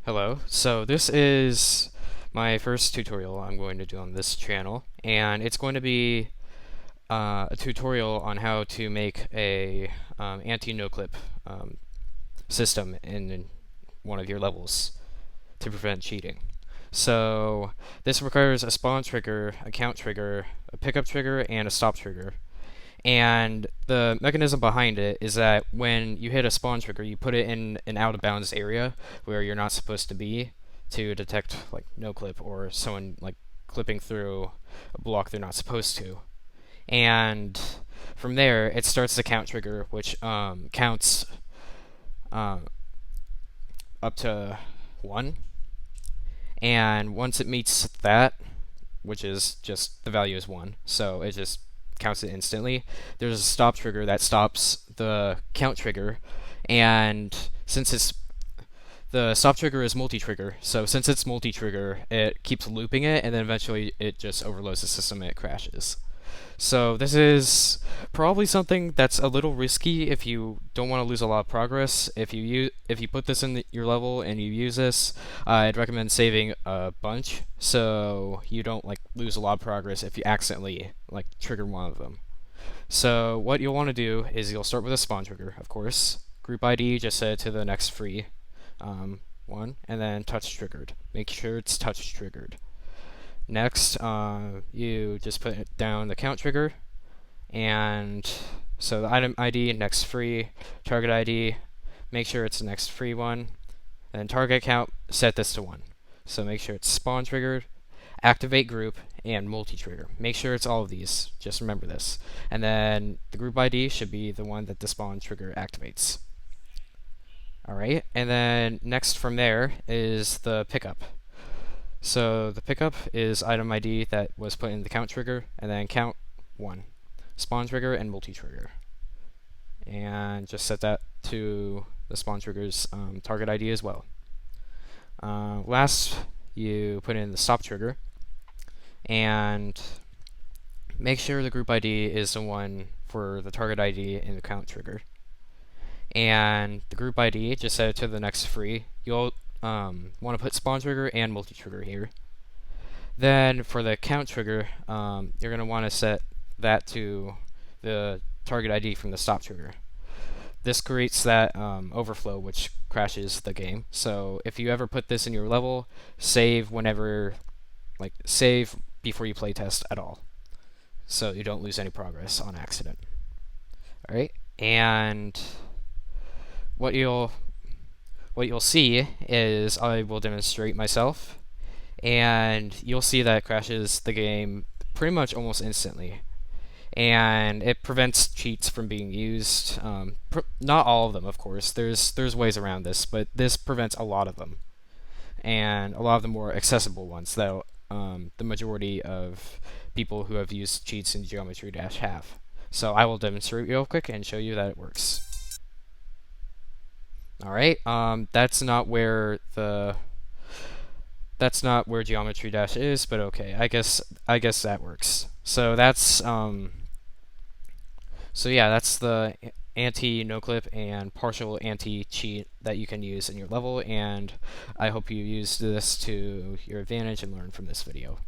Hello. So this is my first tutorial I'm going to do on this channel, and it's going to be a tutorial on how to make a anti-noclip system in one of your levels to prevent cheating. So this requires a spawn trigger, a count trigger, a pickup trigger, and a stop trigger. And the mechanism behind it is that when you hit a spawn trigger, you put it in an out of bounds area where you're not supposed to be to detect like no clip or someone like clipping through a block they're not supposed to. And from there, it starts the count trigger, which counts uh, up to 1. And once it meets that, which is just the value is 1, so it just counts it instantly. There's a stop trigger that stops the count trigger, and since it's the stop trigger is multi-trigger, so since it's multi-trigger, it keeps looping it, and then eventually it just overloads the system and it crashes. So this is probably something that's a little risky if you don't want to lose a lot of progress. If you put this in your level and you use this, I'd recommend saving a bunch so you don't like lose a lot of progress if you accidentally like trigger one of them. So what you'll want to do is you'll start with a spawn trigger, of course. Group ID, just set it to the next free one, and then touch triggered. Make sure it's touch triggered. Next, you just put down the count trigger, and so the item ID, next free, target ID, make sure it's the next free one, and target count, set this to 1. So make sure it's spawn triggered, activate group, and multi-trigger. Make sure it's all of these, just remember this. And then the group ID should be the one that the spawn trigger activates. Alright, and then next from there is the pickup. So the pickup is item ID that was put in the count trigger, and then count 1, spawn trigger, and multi-trigger. And just set that to the spawn trigger's target ID as well. Last, you put in the stop trigger, and make sure the group ID is the one for the target ID in the count trigger. And the group ID, just set it to the next free. You'll want to put spawn trigger and multi-trigger here. Then for the count trigger, you're going to want to set that to the target ID from the stop trigger. This creates that overflow which crashes the game. So if you ever put this in your level, save whenever, like save before you playtest at all, so you don't lose any progress on accident. Alright, and what you'll see is I will demonstrate myself, and you'll see that it crashes the game pretty much almost instantly, and it prevents cheats from being used. Not all of them, of course. There's ways around this, but this prevents a lot of them, and a lot of the more accessible ones that the majority of people who have used cheats in Geometry Dash have. So I will demonstrate real quick and show you that it works. Alright, that's not where Geometry Dash is, but okay, I guess that works. So that's that's the anti-noclip and partial anti-cheat that you can use in your level, and I hope you use this to your advantage and learn from this video.